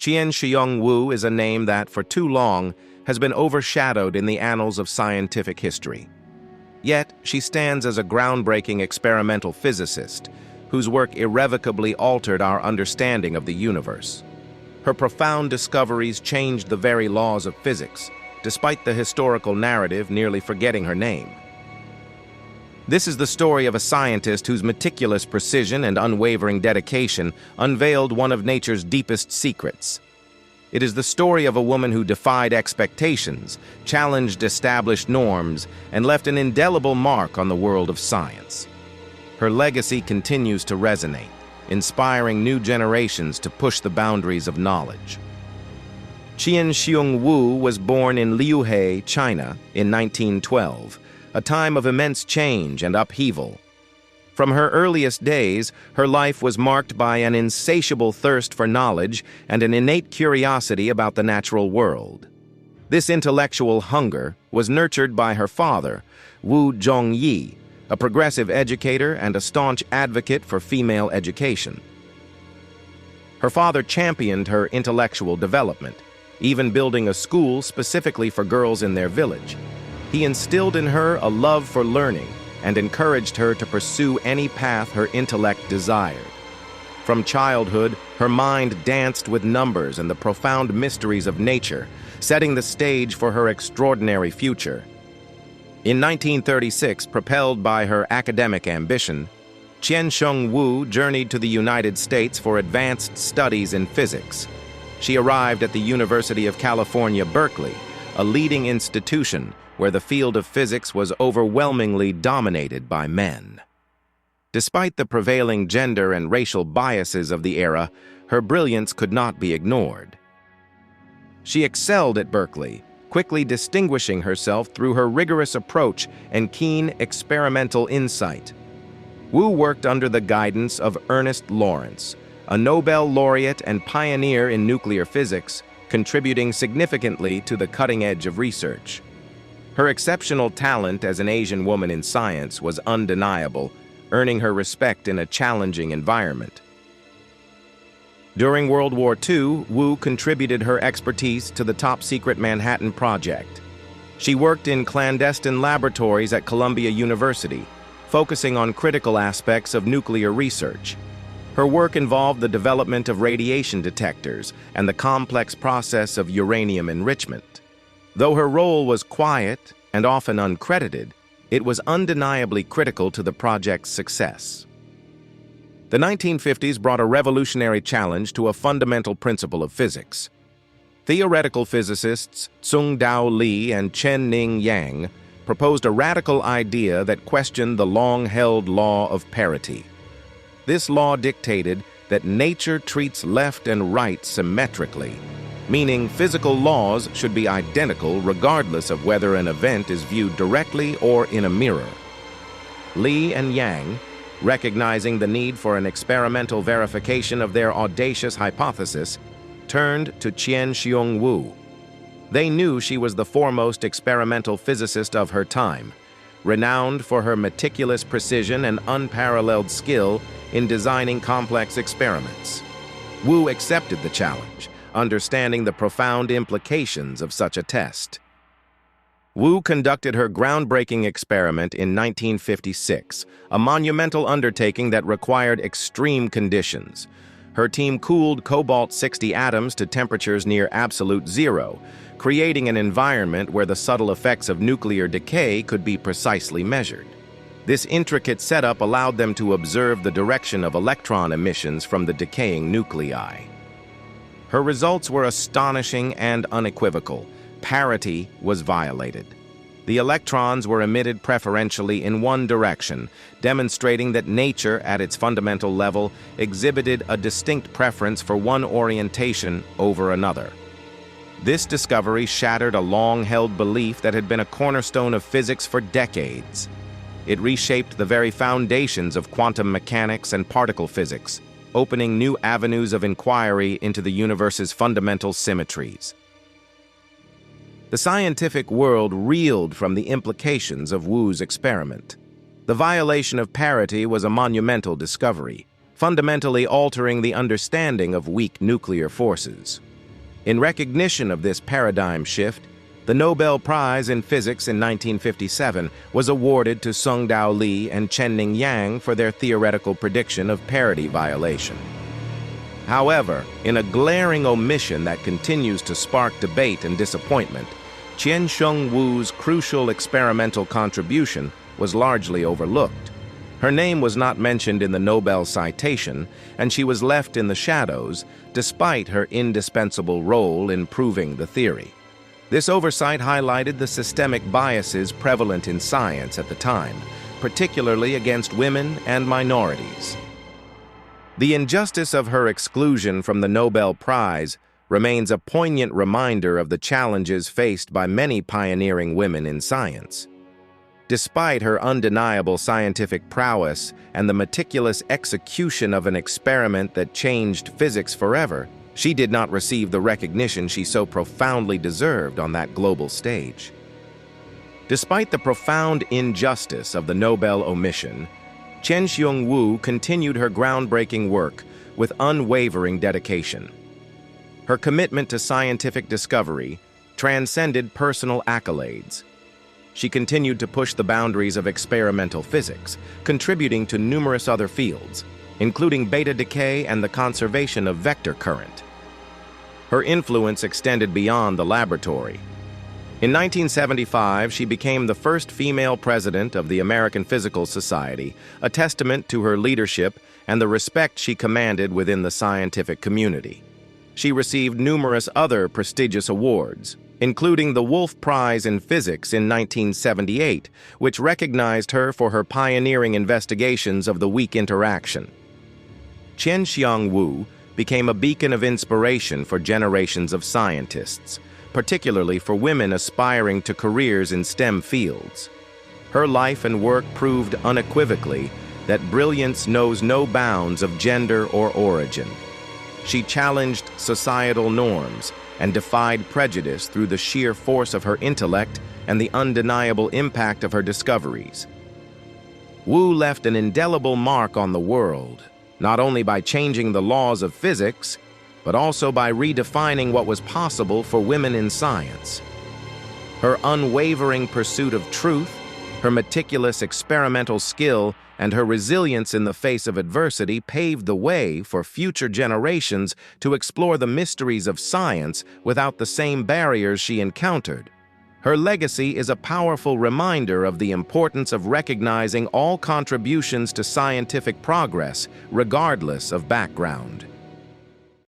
Chien-Shiung Wu is a name that, for too long, has been overshadowed in the annals of scientific history. Yet, she stands as a groundbreaking experimental physicist whose work irrevocably altered our understanding of the universe. Her profound discoveries changed the very laws of physics, despite the historical narrative nearly forgetting her name. This is the story of a scientist whose meticulous precision and unwavering dedication unveiled one of nature's deepest secrets. It is the story of a woman who defied expectations, challenged established norms, and left an indelible mark on the world of science. Her legacy continues to resonate, inspiring new generations to push the boundaries of knowledge. Chien-Shiung Wu was born in Liuhe, China, in 1912, a time of immense change and upheaval. From her earliest days, her life was marked by an insatiable thirst for knowledge and an innate curiosity about the natural world. This intellectual hunger was nurtured by her father, Wu Zhongyi, a progressive educator and a staunch advocate for female education. Her father championed her intellectual development, even building a school specifically for girls in their village. He instilled in her a love for learning and encouraged her to pursue any path her intellect desired. From childhood, her mind danced with numbers and the profound mysteries of nature, setting the stage for her extraordinary future. In 1936, propelled by her academic ambition, Chien-Shiung Wu journeyed to the United States for advanced studies in physics. She arrived at the University of California, Berkeley, a leading institution where the field of physics was overwhelmingly dominated by men. Despite the prevailing gender and racial biases of the era, her brilliance could not be ignored. She excelled at Berkeley, quickly distinguishing herself through her rigorous approach and keen experimental insight. Wu worked under the guidance of Ernest Lawrence, a Nobel laureate and pioneer in nuclear physics, contributing significantly to the cutting edge of research. Her exceptional talent as an Asian woman in science was undeniable, earning her respect in a challenging environment. During World War II, Wu contributed her expertise to the top-secret Manhattan Project. She worked in clandestine laboratories at Columbia University, focusing on critical aspects of nuclear research. Her work involved the development of radiation detectors and the complex process of uranium enrichment. Though her role was quiet and often uncredited, it was undeniably critical to the project's success. The 1950s brought a revolutionary challenge to a fundamental principle of physics. Theoretical physicists Tsung-Dao Lee and Chen-Ning Yang proposed a radical idea that questioned the long-held law of parity. This law dictated that nature treats left and right symmetrically, meaning physical laws should be identical regardless of whether an event is viewed directly or in a mirror. Lee and Yang, recognizing the need for an experimental verification of their audacious hypothesis, turned to Chien-Shiung Wu. They knew she was the foremost experimental physicist of her time, renowned for her meticulous precision and unparalleled skill in designing complex experiments. Wu accepted the challenge, understanding the profound implications of such a test. Wu conducted her groundbreaking experiment in 1956, a monumental undertaking that required extreme conditions. Her team cooled cobalt-60 atoms to temperatures near absolute zero, creating an environment where the subtle effects of nuclear decay could be precisely measured. This intricate setup allowed them to observe the direction of electron emissions from the decaying nuclei. Her results were astonishing and unequivocal. Parity was violated. The electrons were emitted preferentially in one direction, demonstrating that nature, at its fundamental level, exhibited a distinct preference for one orientation over another. This discovery shattered a long-held belief that had been a cornerstone of physics for decades. It reshaped the very foundations of quantum mechanics and particle physics, opening new avenues of inquiry into the universe's fundamental symmetries. The scientific world reeled from the implications of Wu's experiment. The violation of parity was a monumental discovery, fundamentally altering the understanding of weak nuclear forces. In recognition of this paradigm shift, the Nobel Prize in Physics in 1957 was awarded to Sungdao Lee and Chen-Ning Yang for their theoretical prediction of parity violation. However, in a glaring omission that continues to spark debate and disappointment, Chien-Shiung Wu's crucial experimental contribution was largely overlooked. Her name was not mentioned in the Nobel citation, and she was left in the shadows despite her indispensable role in proving the theory. This oversight highlighted the systemic biases prevalent in science at the time, particularly against women and minorities. The injustice of her exclusion from the Nobel Prize remains a poignant reminder of the challenges faced by many pioneering women in science. Despite her undeniable scientific prowess and the meticulous execution of an experiment that changed physics forever, she did not receive the recognition she so profoundly deserved on that global stage. Despite the profound injustice of the Nobel omission, Chien-Shiung Wu continued her groundbreaking work with unwavering dedication. Her commitment to scientific discovery transcended personal accolades. She continued to push the boundaries of experimental physics, contributing to numerous other fields, including beta decay and the conservation of vector current. Her influence extended beyond the laboratory. In 1975, she became the first female president of the American Physical Society, a testament to her leadership and the respect she commanded within the scientific community. She received numerous other prestigious awards, including the Wolf Prize in Physics in 1978, which recognized her for her pioneering investigations of the weak interaction. Chien-Shiung Wu became a beacon of inspiration for generations of scientists, particularly for women aspiring to careers in STEM fields. Her life and work proved unequivocally that brilliance knows no bounds of gender or origin. She challenged societal norms and defied prejudice through the sheer force of her intellect and the undeniable impact of her discoveries. Wu left an indelible mark on the world, not only by changing the laws of physics, but also by redefining what was possible for women in science. Her unwavering pursuit of truth, her meticulous experimental skill, and her resilience in the face of adversity paved the way for future generations to explore the mysteries of science without the same barriers she encountered. Her legacy is a powerful reminder of the importance of recognizing all contributions to scientific progress, regardless of background.